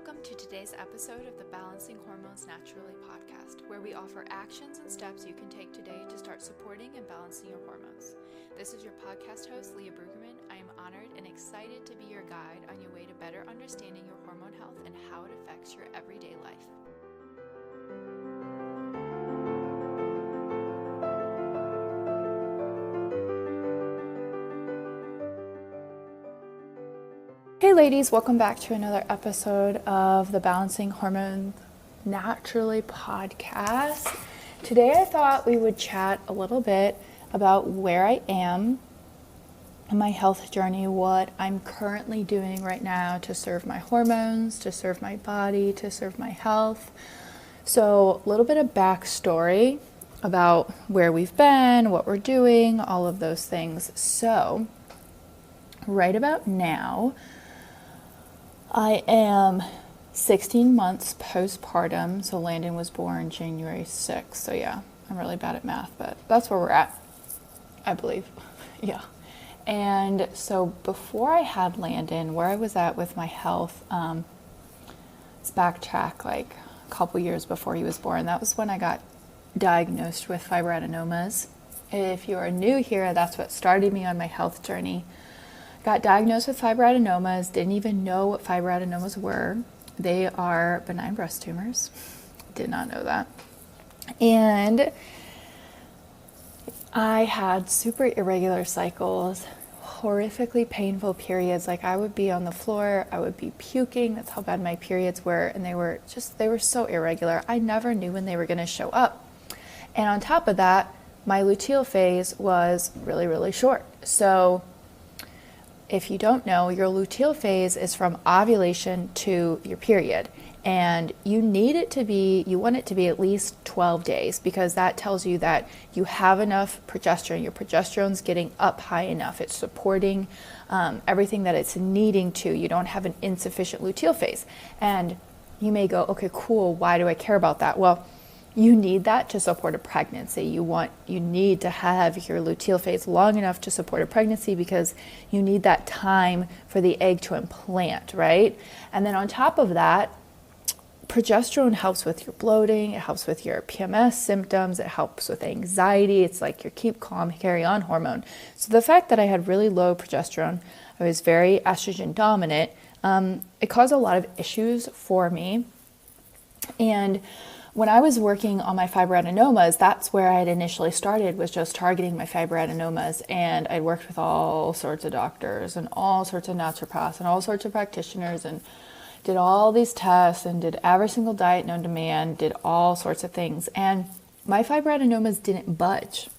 Welcome to today's episode of the Balancing Hormones Naturally podcast, where we offer actions and steps you can take today to start supporting and balancing your hormones. This is your podcast host, Leah Brueggemann. I am honored and excited to be your guide on your way to better understanding your hormone health and how it affects your everyday life. Hey ladies, welcome back to another episode of the Balancing Hormones Naturally podcast. Today I thought we would chat a little bit about where I am in my health journey, what I'm currently doing right now to serve my hormones, to serve my body, to serve my health. So a little bit of backstory about where we've been, what we're doing, all of those things. So right about now, I am 16 months postpartum, so Landon was born January 6th. So yeah, I'm really bad at math, but that's where we're at, I believe. Yeah. And so before I had Landon, where I was at with my health, let's backtrack like a couple years before he was born. That was when I got diagnosed with fibroadenomas. If you are new here, that's what started me on my health journey. Got diagnosed with fibroadenomas, didn't even know what fibroadenomas were. They are benign breast tumors. Did not know that. And I had super irregular cycles, horrifically painful periods. Like I would be on the floor, I would be puking. That's how bad my periods were. And they were so irregular. I never knew when they were going to show up. And on top of that, my luteal phase was really, really short. So if you don't know, your luteal phase is from ovulation to your period. And you want it to be at least 12 days because that tells you that you have enough progesterone. Your progesterone's getting up high enough. It's supporting everything that it's needing to. You don't have an insufficient luteal phase. And you may go, okay, cool. Why do I care about that? Well, you need that to support a pregnancy. You need to have your luteal phase long enough to support a pregnancy because you need that time for the egg to implant, right? And then on top of that, progesterone helps with your bloating, it helps with your PMS symptoms, it helps with anxiety. It's like your keep calm, carry on hormone. So the fact that I had really low progesterone, I was very estrogen dominant, it caused a lot of issues for me. And when I was working on my fibroadenomas, that's where I had initially started, was just targeting my fibroadenomas. And I'd worked with all sorts of doctors and all sorts of naturopaths and all sorts of practitioners and did all these tests and did every single diet known to man, did all sorts of things. And my fibroadenomas didn't budge.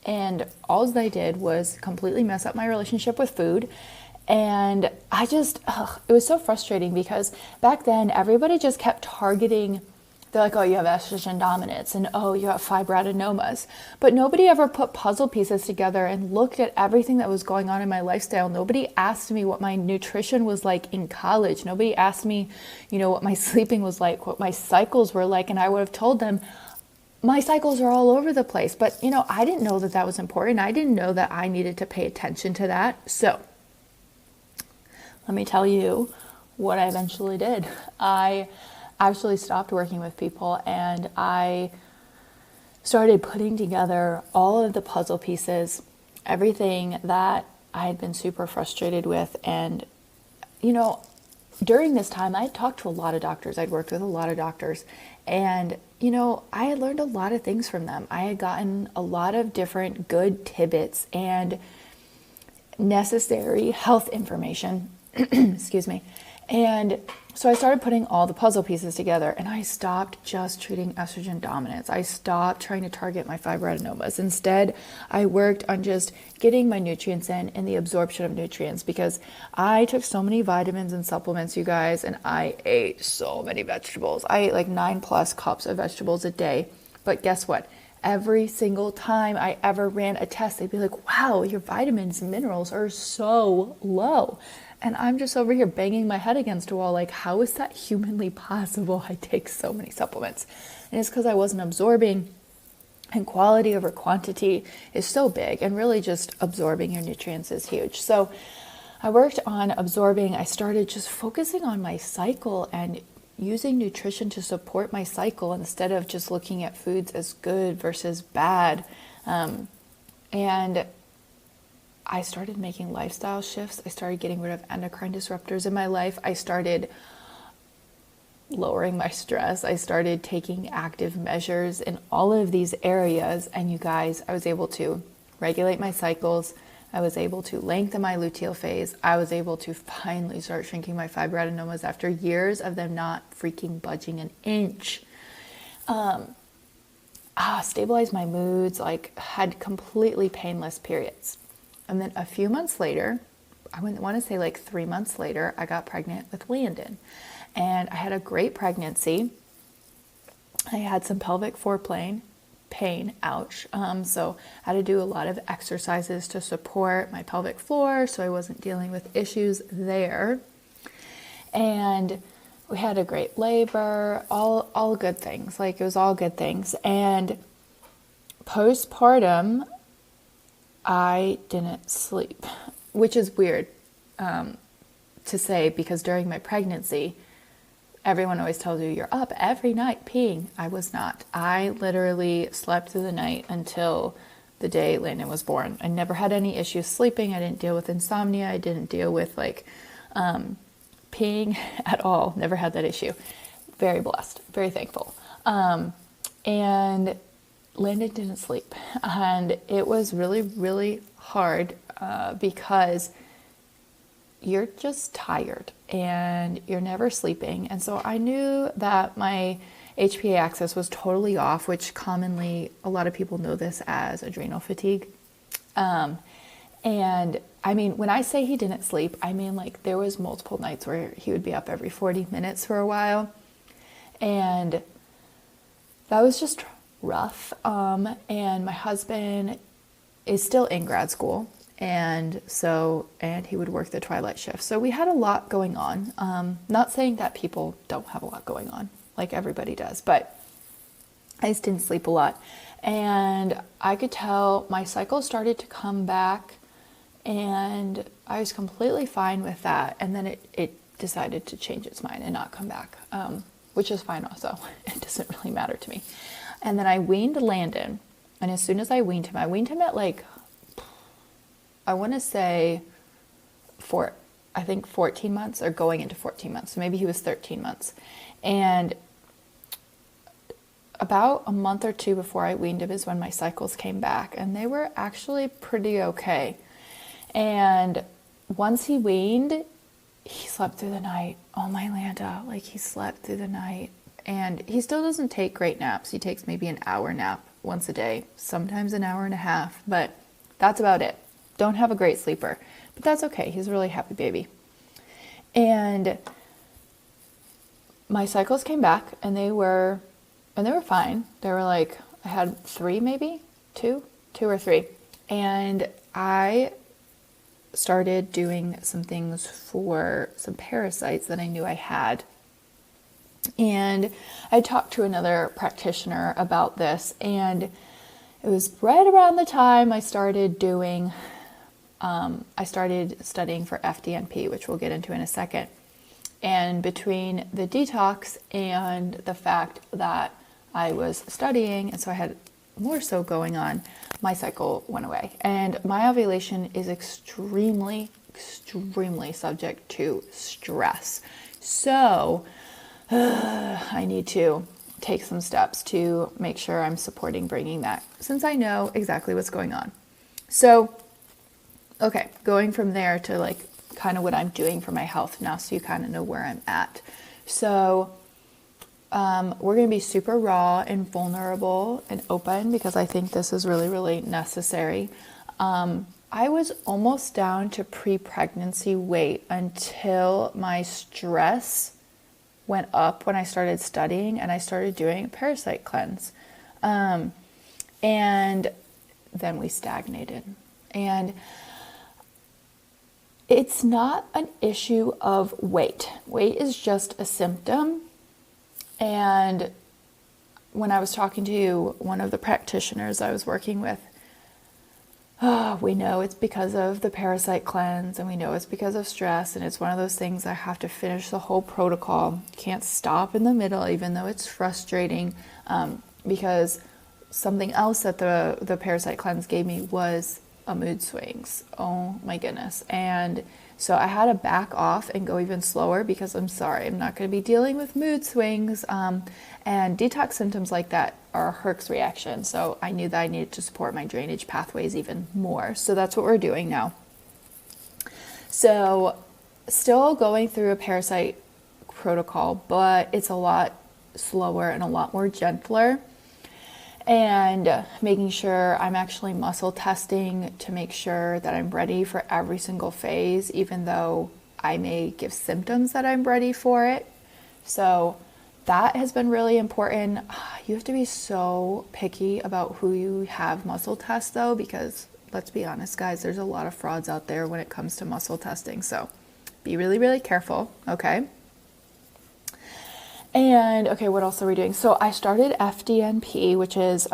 And all they did was completely mess up my relationship with food. And it was so frustrating because back then everybody just kept targeting. They're like, oh, you have estrogen dominance and oh, you have fibroadenomas. But nobody ever put puzzle pieces together and looked at everything that was going on in my lifestyle. Nobody asked me what my nutrition was like in college. Nobody asked me, what my sleeping was like, what my cycles were like. And I would have told them, my cycles are all over the place. But, I didn't know that that was important. I didn't know that I needed to pay attention to that. So let me tell you what I eventually did. I actually stopped working with people and I started putting together all of the puzzle pieces, everything that I had been super frustrated with. And, during this time, I had talked to a lot of doctors. I'd worked with a lot of doctors and, I had learned a lot of things from them. I had gotten a lot of different good tidbits and necessary health information, excuse me. And so I started putting all the puzzle pieces together and I stopped just treating estrogen dominance. I stopped trying to target my fibroadenomas. Instead, I worked on just getting my nutrients in and the absorption of nutrients because I took so many vitamins and supplements, you guys, and I ate so many vegetables. I ate like 9+ cups of vegetables a day. But guess what? Every single time I ever ran a test, they'd be like, wow, your vitamins and minerals are so low. And I'm just over here banging my head against a wall like, how is that humanly possible? I take so many supplements. And it's because I wasn't absorbing, and quality over quantity is so big, and really just absorbing your nutrients is huge. So I worked on absorbing. I started just focusing on my cycle and using nutrition to support my cycle instead of just looking at foods as good versus bad. And I started making lifestyle shifts. I started getting rid of endocrine disruptors in my life. I started lowering my stress. I started taking active measures in all of these areas. And you guys, I was able to regulate my cycles. I was able to lengthen my luteal phase. I was able to finally start shrinking my fibroadenomas after years of them not freaking budging an inch. Stabilized my moods, like had completely painless periods. And then a few months later, I want to say like 3 months later, I got pregnant with Landon. And I had a great pregnancy. I had some pelvic floor pain, ouch. So I had to do a lot of exercises to support my pelvic floor so I wasn't dealing with issues there. And we had a great labor, all good things. Like it was all good things. And postpartum, I didn't sleep, which is weird to say because during my pregnancy, everyone always tells you you're up every night peeing. I was not. I literally slept through the night until the day Landon was born. I never had any issues sleeping. I didn't deal with insomnia. I didn't deal with peeing at all. Never had that issue. Very blessed. Very thankful. And Landon didn't sleep. And it was really, really hard because you're just tired and you're never sleeping. And so I knew that my HPA axis was totally off, which commonly a lot of people know this as adrenal fatigue. And I mean, when I say he didn't sleep, I mean like there was multiple nights where he would be up every 40 minutes for a while. And that was just rough. And my husband is still in grad school. And he would work the twilight shift. So we had a lot going on. Not saying that people don't have a lot going on, like everybody does, but I just didn't sleep a lot. And I could tell my cycle started to come back and I was completely fine with that. And then it decided to change its mind and not come back, which is fine also. It doesn't really matter to me. And then I weaned Landon. And as soon as I weaned him at like, I want to say 14 months or going into 14 months. So maybe he was 13 months. And about a month or two before I weaned him is when my cycles came back. And they were actually pretty okay. And once he weaned, he slept through the night. Oh my Lanta, like he slept through the night. And he still doesn't take great naps. He takes maybe an hour nap once a day, sometimes an hour and a half, but that's about it. Don't have a great sleeper, but that's okay. He's a really happy baby. And my cycles came back and they were fine. They were like, I had two or three. And I started doing some things for some parasites that I knew I had. And I talked to another practitioner about this, and it was right around the time I started studying for FDNP, which we'll get into in a second. And between the detox and the fact that I was studying, and so I had more so going on, my cycle went away. And my ovulation is extremely, extremely subject to stress. So I need to take some steps to make sure I'm supporting bringing that, since I know exactly what's going on. So okay, going from there to like kind of what I'm doing for my health now, so you kind of know where I'm at. So we're going to be super raw and vulnerable and open because I think this is really, really necessary. I was almost down to pre-pregnancy weight until my stress went up when I started studying and I started doing a parasite cleanse. And then we stagnated. And it's not an issue of weight. Weight is just a symptom. And when I was talking to one of the practitioners I was working with, We know it's because of the parasite cleanse, and we know it's because of stress, and it's one of those things I have to finish the whole protocol. Can't stop in the middle, even though it's frustrating, because something else that the parasite cleanse gave me was a mood swings. Oh my goodness. And so I had to back off and go even slower, because I'm sorry, I'm not going to be dealing with mood swings. And detox symptoms like that are a Herx reaction. So I knew that I needed to support my drainage pathways even more. So that's what we're doing now. So still going through a parasite protocol, but it's a lot slower and a lot more gentler. And making sure I'm actually muscle testing to make sure that I'm ready for every single phase, even though I may give symptoms that I'm ready for it. So that has been really important. You have to be so picky about who you have muscle test though, because let's be honest, guys, there's a lot of frauds out there when it comes to muscle testing. So be really, really careful, okay? And okay, what else are we doing? So I started FDNP, which is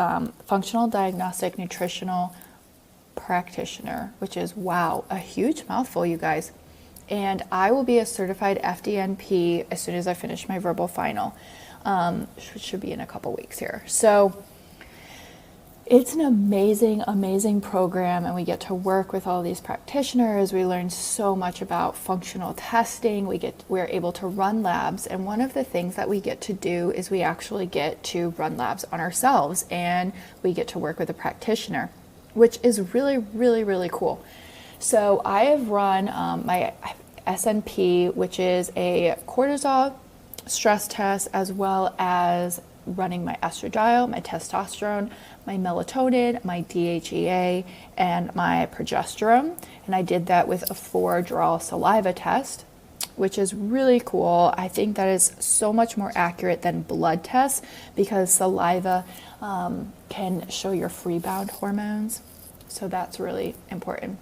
Functional Diagnostic Nutritional Practitioner, which is, wow, a huge mouthful, you guys. And I will be a certified FDNP as soon as I finish my verbal final, which should be in a couple weeks here. So it's an amazing, amazing program, and we get to work with all these practitioners. We learn so much about functional testing. We're able to run labs, and one of the things that we get to do is we actually get to run labs on ourselves, and we get to work with a practitioner, which is really, really, really cool. So I have run my SNP, which is a cortisol stress test, as well as running my estradiol, my testosterone, my melatonin, my DHEA, and my progesterone. And I did that with a 4-draw saliva test, which is really cool. I think that is so much more accurate than blood tests, because saliva can show your free-bound hormones. So that's really important.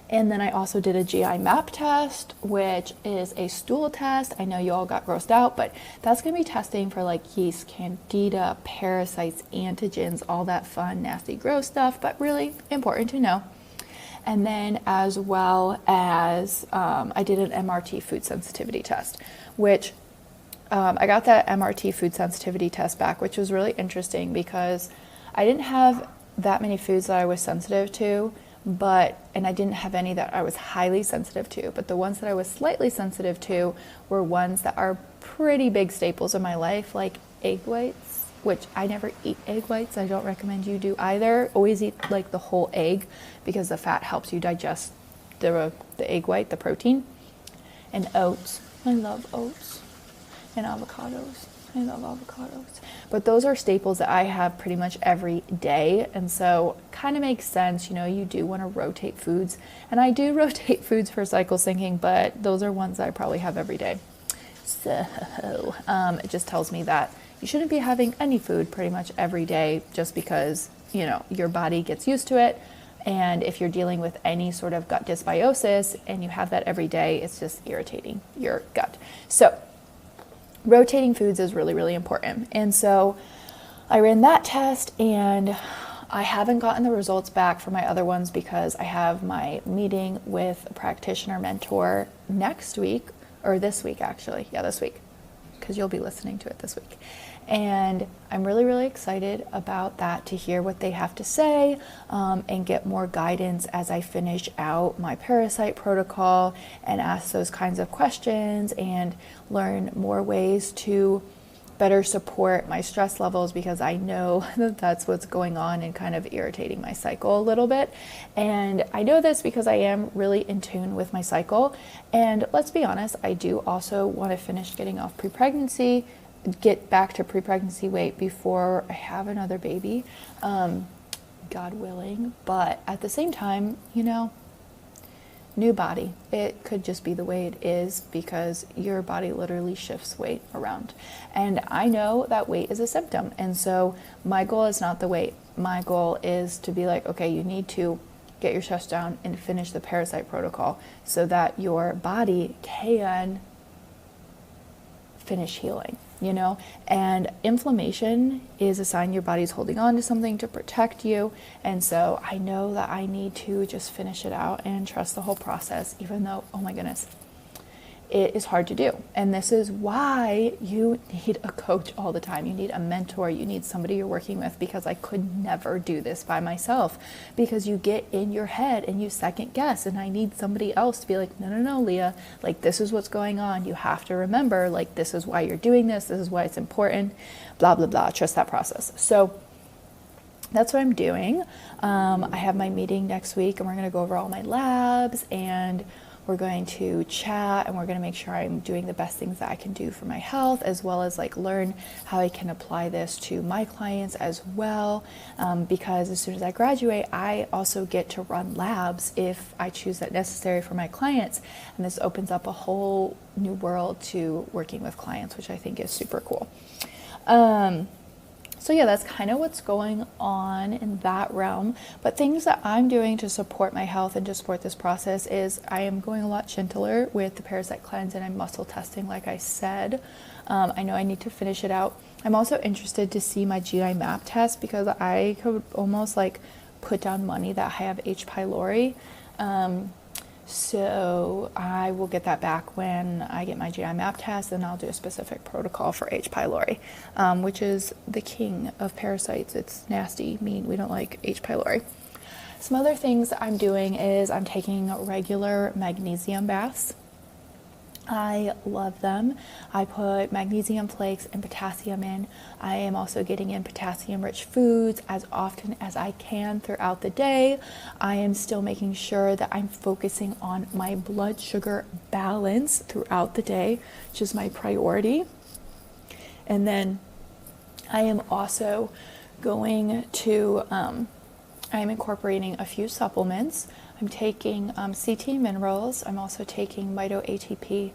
And then I also did a GI map test, which is a stool test. I know you all got grossed out, but that's going to be testing for like yeast, candida, parasites, antigens, all that fun, nasty, gross stuff, but really important to know. And then as well as I did an MRT food sensitivity test, which I got that MRT food sensitivity test back, which was really interesting because I didn't have that many foods that I was sensitive to, and I didn't have any that I was highly sensitive to, but the ones that I was slightly sensitive to were ones that are pretty big staples in my life, like egg whites, which I never eat egg whites. I don't recommend you do either. Always eat like the whole egg, because the fat helps you digest the egg white, the protein. And oats. I love oats. And avocados. I love avocados. But those are staples that I have pretty much every day. And so kind of makes sense, you do want to rotate foods. And I do rotate foods for cycle syncing, but those are ones that I probably have every day. So it just tells me that you shouldn't be having any food pretty much every day, just because, your body gets used to it. And if you're dealing with any sort of gut dysbiosis and you have that every day, it's just irritating your gut. So rotating foods is really, really important. And so I ran that test, and I haven't gotten the results back for my other ones because I have my meeting with a practitioner mentor next week, or this week actually. Yeah, this week, because you'll be listening to it this week. And I'm really, really excited about that, to hear what they have to say and get more guidance as I finish out my parasite protocol and ask those kinds of questions and learn more ways to better support my stress levels, because I know that that's what's going on and kind of irritating my cycle a little bit. And I know this because I am really in tune with my cycle. And let's be honest, I do also want to finish getting off pre-pregnancy, get back to pre-pregnancy weight before I have another baby, God willing. But at the same time, new body, it could just be the way it is, because your body literally shifts weight around. And I know that weight is a symptom. And so my goal is not the weight. My goal is to be like, okay, you need to get your chest down and finish the parasite protocol so that your body can finish healing. you know, and inflammation is a sign your body's holding on to something to protect you. And so I know that I need to just finish it out and trust the whole process, even though, oh my goodness, it is hard to do. And this is why you need a coach all the time. You need a mentor. You need somebody you're working with, because I could never do this by myself, because you get in your head and you second guess. And I need somebody else to be like, no, no, no, Leah, like this is what's going on. You have to remember, like, this is why you're doing this. This is why it's important, blah, blah, blah. Trust that process. So that's what I'm doing. I have my meeting next week and we're going to go over all my labs, and we're going to chat, and we're going to make sure I'm doing the best things that I can do for my health, as well as like learn how I can apply this to my clients as well. Because as soon as I graduate, I also get to run labs if I choose that necessary for my clients. And this opens up a whole new world to working with clients, which I think is super cool. So yeah, that's kind of what's going on in that realm. But things that I'm doing to support my health and to support this process is I am going a lot gentler with the parasite cleanse, and I'm muscle testing, like I said. I know I need to finish it out. I'm also interested to see my GI map test, because I could almost like put down money that I have H. pylori. So I will get that back when I get my GI map test, and I'll do a specific protocol for H. pylori, which is the king of parasites. It's nasty, mean. We don't like H. pylori. Some other things I'm doing is I'm taking regular magnesium baths. I love them. I put magnesium flakes and potassium in. I am also getting in potassium-rich foods as often as I can throughout the day. I am still making sure that I'm focusing on my blood sugar balance throughout the day, which is my priority. And then I am also going to, I'm incorporating a few supplements. I'm taking CT minerals. I'm also taking Mito ATP,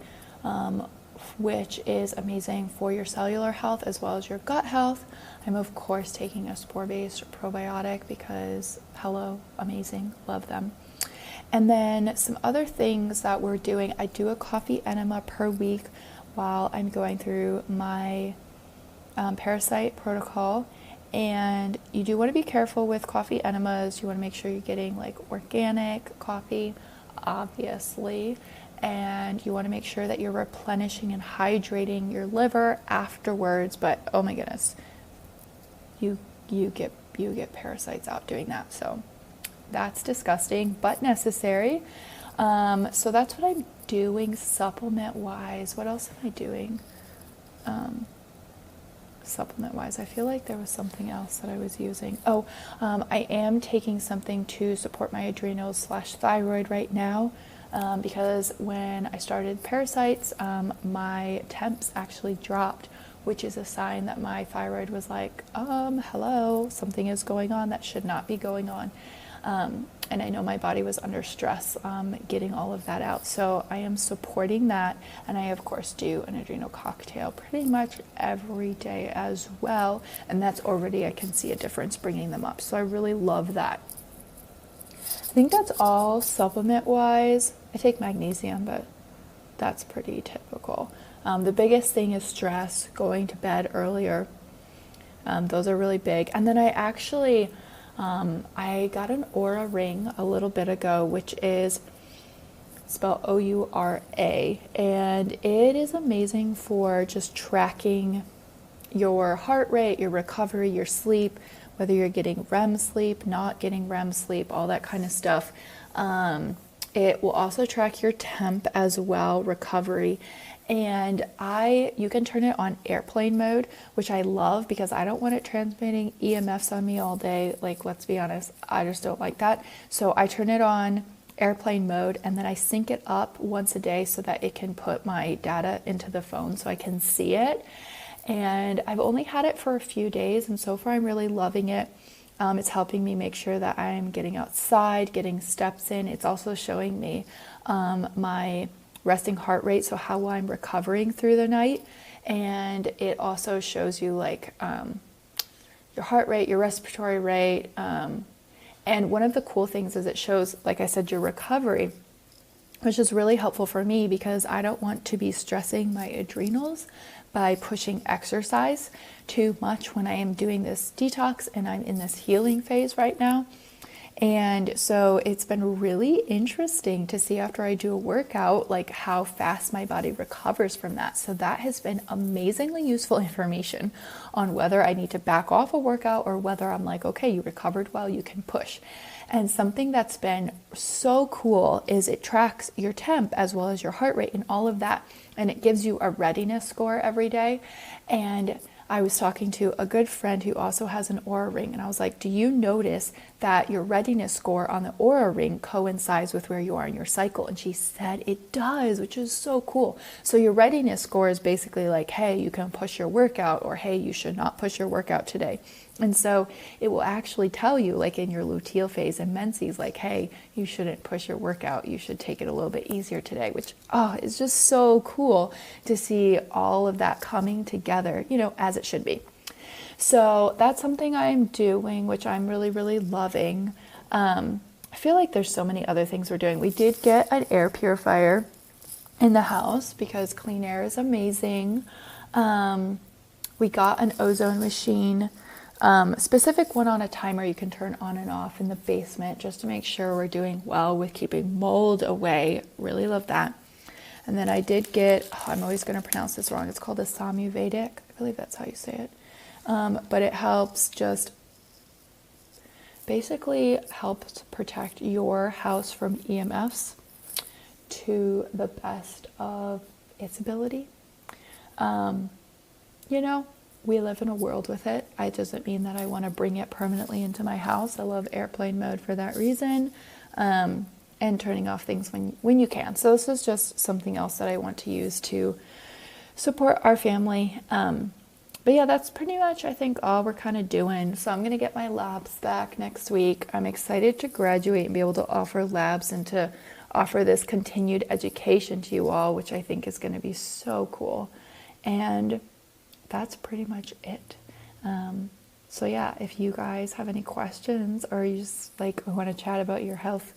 which is amazing for your cellular health as well as your gut health. I'm of course taking a spore-based probiotic because, hello, amazing, love them. And then some other things that we're doing, I do a coffee enema per week while I'm going through my parasite protocol. And you do want to be careful with coffee enemas. You want to make sure you're getting like organic coffee, obviously. And you want to make sure that you're replenishing and hydrating your liver afterwards. But oh my goodness, you get parasites out doing that. So that's disgusting, but necessary. So that's what I'm doing supplement wise. What else am I doing? Supplement wise, I feel like there was something else that I was using. I am taking something to support my adrenals / thyroid right now, because when I started parasites, my temps actually dropped, which is a sign that my thyroid was like, hello, something is going on that should not be going on. And I know my body was under stress getting all of that out. So I am supporting that. And I, of course, do an adrenal cocktail pretty much every day as well. And that's already, I can see a difference bringing them up. So I really love that. I think that's all supplement-wise. I take magnesium, but that's pretty typical. The biggest thing is stress, going to bed earlier. Those are really big. And then I actually... I got an Aura ring a little bit ago, which is spelled O-U-R-A, and it is amazing for just tracking your heart rate, your recovery, your sleep, whether you're getting REM sleep, not getting REM sleep, all that kind of stuff. It will also track your temp as well, recovery. And you can turn it on airplane mode, which I love because I don't want it transmitting EMFs on me all day. Like, let's be honest, I just don't like that. So I turn it on airplane mode, and then I sync it up once a day so that it can put my data into the phone so I can see it. And I've only had it for a few days, and so far I'm really loving it. It's helping me make sure that I'm getting outside, getting steps in. It's also showing me my resting heart rate, so how I'm recovering through the night. And it also shows you like your heart rate, your respiratory rate. And one of the cool things is it shows, like I said, your recovery. which is really helpful for me because I don't want to be stressing my adrenals by pushing exercise too much when I am doing this detox and I'm in this healing phase right now. And so it's been really interesting to see after I do a workout, like how fast my body recovers from that. So that has been amazingly useful information on whether I need to back off a workout or whether I'm like, okay, you recovered well, you can push. And something that's been so cool is it tracks your temp as well as your heart rate and all of that. And it gives you a readiness score every day. And I was talking to a good friend who also has an Oura ring, and I was like, do you notice that your readiness score on the Oura ring coincides with where you are in your cycle? And she said it does, which is so cool. So your readiness score is basically like, hey, you can push your workout, or hey, you should not push your workout today. And so it will actually tell you, like in your luteal phase and menses, like, hey, you shouldn't push your workout. You should take it a little bit easier today, which, is just so cool to see all of that coming together, as it should be. So that's something I'm doing, which I'm really, really loving. I feel like there's so many other things we're doing. We did get an air purifier in the house because clean air is amazing. We got an ozone machine. Specific one on a timer you can turn on and off in the basement just to make sure we're doing well with keeping mold away. Really love that. And then I did get, I'm always going to pronounce this wrong, it's called a Samuvedic. I believe that's how you say it. But it helps basically helps protect your house from EMFs to the best of its ability. We live in a world with it. It doesn't mean that I want to bring it permanently into my house. I love airplane mode for that reason, and turning off things when you can. So this is just something else that I want to use to support our family. But yeah, that's pretty much, I think, all we're kind of doing. So I'm going to get my labs back next week. I'm excited to graduate and be able to offer labs and to offer this continued education to you all, which I think is going to be so cool. And that's pretty much it. So yeah, if you guys have any questions or you just want to chat about your health,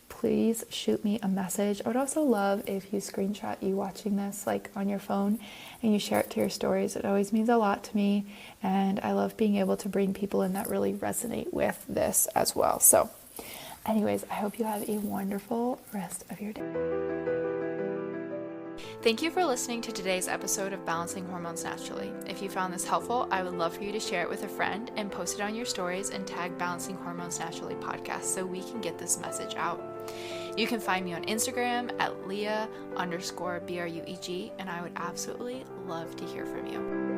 please shoot me a message. I would also love if you screenshot you watching this on your phone and you share it to your stories. It always means a lot to me, and I love being able to bring people in that really resonate with this as well. So anyways, I hope you have a wonderful rest of your day. Thank you for listening to today's episode of Balancing Hormones Naturally. If you found this helpful, I would love for you to share it with a friend and post it on your stories and tag Balancing Hormones Naturally podcast so we can get this message out. You can find me on Instagram at Leah_BRUEG, and I would absolutely love to hear from you.